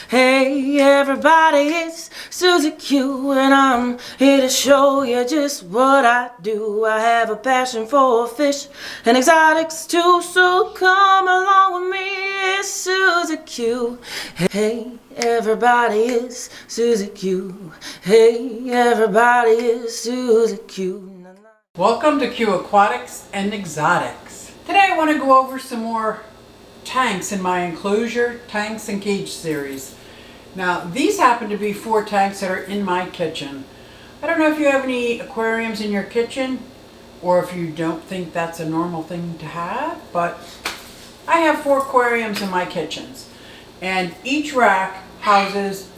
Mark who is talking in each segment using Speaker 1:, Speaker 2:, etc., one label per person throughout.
Speaker 1: Hey everybody, it's Susie Q, and I'm here to show you just what I do. I have a passion for fish and exotics too, so come along with me. It's Susie Q. Hey everybody, it's Susie Q. Hey everybody, it's Susie Q.
Speaker 2: Welcome to QueAquatics and Exotics. Today I want to go over some more tanks in my enclosure, tanks and cage series. Now these happen to be 4 tanks that are in my kitchen. I don't know if you have any aquariums in your kitchen or if you don't think that's a normal thing to have, but I have 4 aquariums in my kitchens, and each rack houses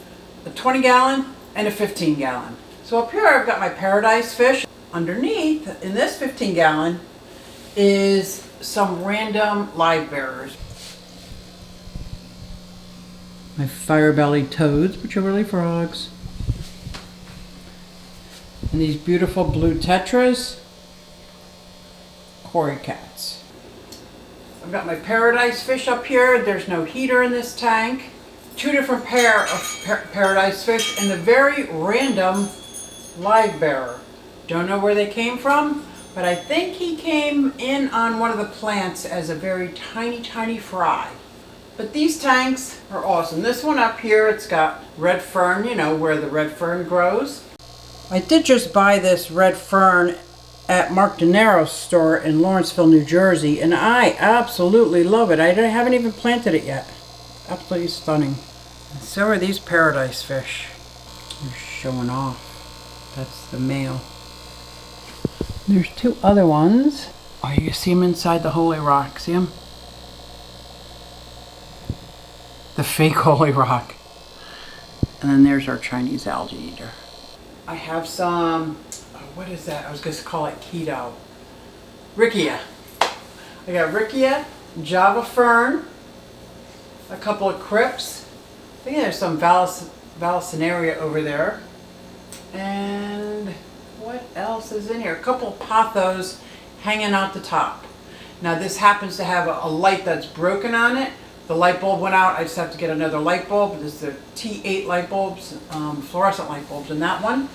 Speaker 2: a 20-gallon and a 15-gallon. So up here I've got my paradise fish. Underneath, in this 15-gallon, is some random live bearers. My fire-bellied toads, which are really frogs. And these beautiful blue tetras, cory cats. I've got my paradise fish up here. There's no heater in this tank. 2 different pair of paradise fish and the very random live bearer. Don't know where they came from, but I think he came in on one of the plants as a very tiny fry. But these tanks are awesome. This one up here, it's got red fern, you know, where the red fern grows. I did just buy this red fern at Mark De Niro's store in Lawrenceville, New Jersey, and I absolutely love it. I haven't even planted it yet. Absolutely stunning. And so are these paradise fish. They're showing off. That's the male. There's 2 other ones. Oh, you can see them inside the holy rock. See them? The fake holy rock. And then there's our Chinese algae eater. I have some, what is that? I was going to call it keto. Rickia. I got Rickia, Java fern, a couple of crypts. I think there's some Vallisneria over there. And what else is in here? A couple of pothos hanging out the top. Now this happens to have a light that's broken on it. The light bulb went out. I just have to get another light bulb. This is the T8 light bulbs, fluorescent light bulbs in that one.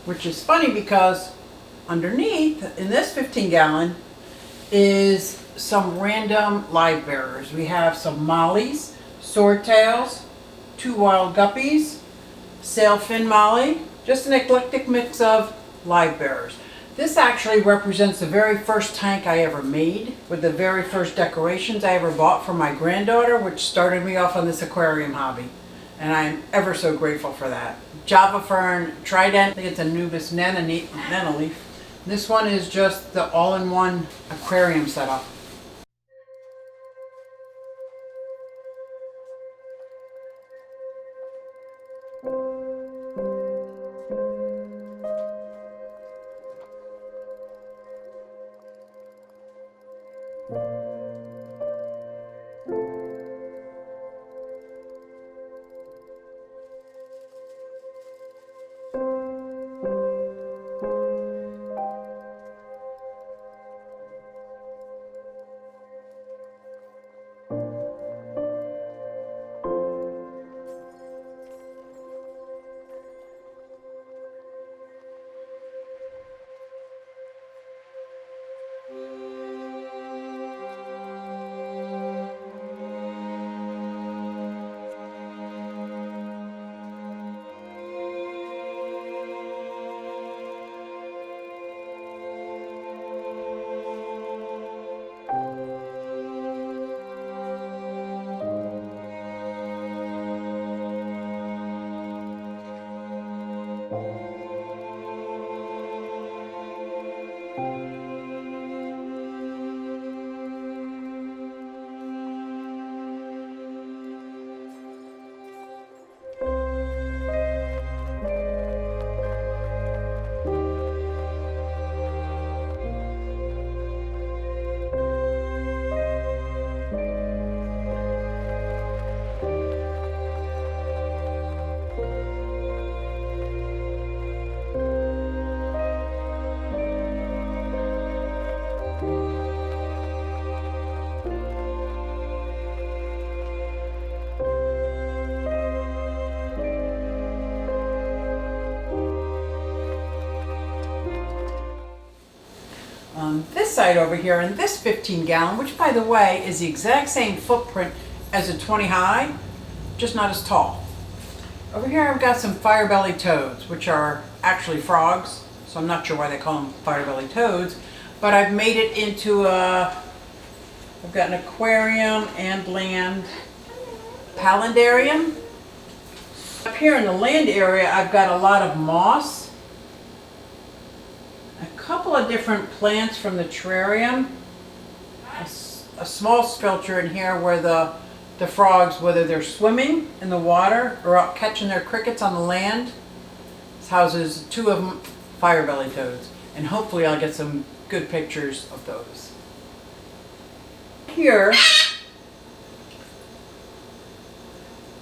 Speaker 2: Which is funny because underneath in this 15-gallon is some random live bearers. We have some mollies, swordtails, 2 wild guppies, sailfin molly, just an eclectic mix of live bearers. This actually represents the very first tank I ever made with the very first decorations I ever bought for my granddaughter, which started me off on this aquarium hobby. And I'm ever so grateful for that. Java fern, trident, I think it's a Nubis nanaleaf. This one is just the all-in-one aquarium setup. this side over here, in this 15 gallon, which by the way is the exact same footprint as a 20 high, just not as tall. Over here I've got some fire-bellied toads, which are actually frogs, so I'm not sure why they call them fire-bellied toads, but I've made it into I've got an aquarium and land palindarium. Up here in the land area I've got a lot of moss, a couple of different plants from the terrarium, a small filter in here where the frogs, whether they're swimming in the water or out catching their crickets on the land. This houses 2 of them fire-bellied toads, and hopefully I'll get some good pictures of those. Here,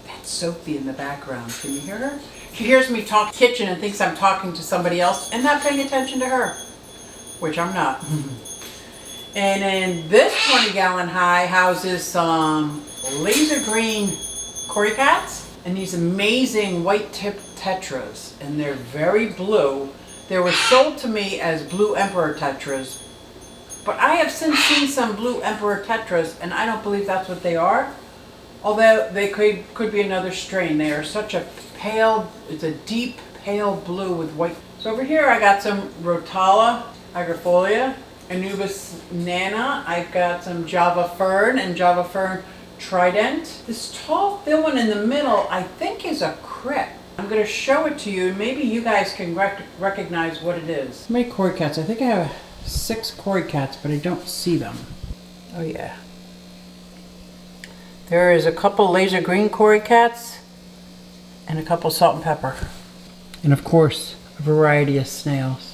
Speaker 2: that's Sophie in the background. Can you hear her? She hears me talk kitchen and thinks I'm talking to somebody else and not paying attention to her, which I'm not. And then this 20 gallon high houses some laser green QueAquatics and these amazing white tip tetras, and they're very blue. They were sold to me as blue emperor tetras, but I have since seen some blue emperor tetras and I don't believe that's what they are, although they could be another strain. They are such a pale, it's a deep pale blue with white. So over here I got some Rotala agrifolia, Anubis nana. I've got some Java fern and Java fern trident. This tall thin one in the middle I think is a crypt. I'm going to show it to you and maybe you guys can recognize what it is. How many QueAquatics? I think I have 6 QueAquatics, but I don't see them. Oh yeah. There is a couple laser green QueAquatics and a couple salt and pepper. And of course, a variety of snails.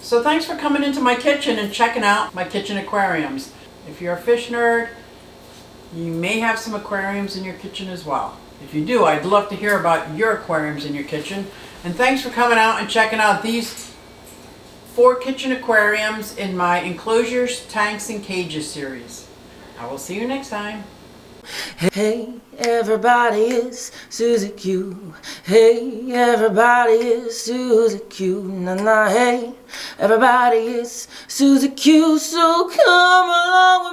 Speaker 2: So thanks for coming into my kitchen and checking out my kitchen aquariums. If you're a fish nerd, you may have some aquariums in your kitchen as well. If you do, I'd love to hear about your aquariums in your kitchen. And thanks for coming out and checking out these 4 kitchen aquariums in my enclosures, tanks, and cages series. I will see you next time.
Speaker 1: Hey, everybody, it's Susie Q. Hey, everybody, it's Susie Q. Nah, hey, everybody, it's Susie Q. So come along with me.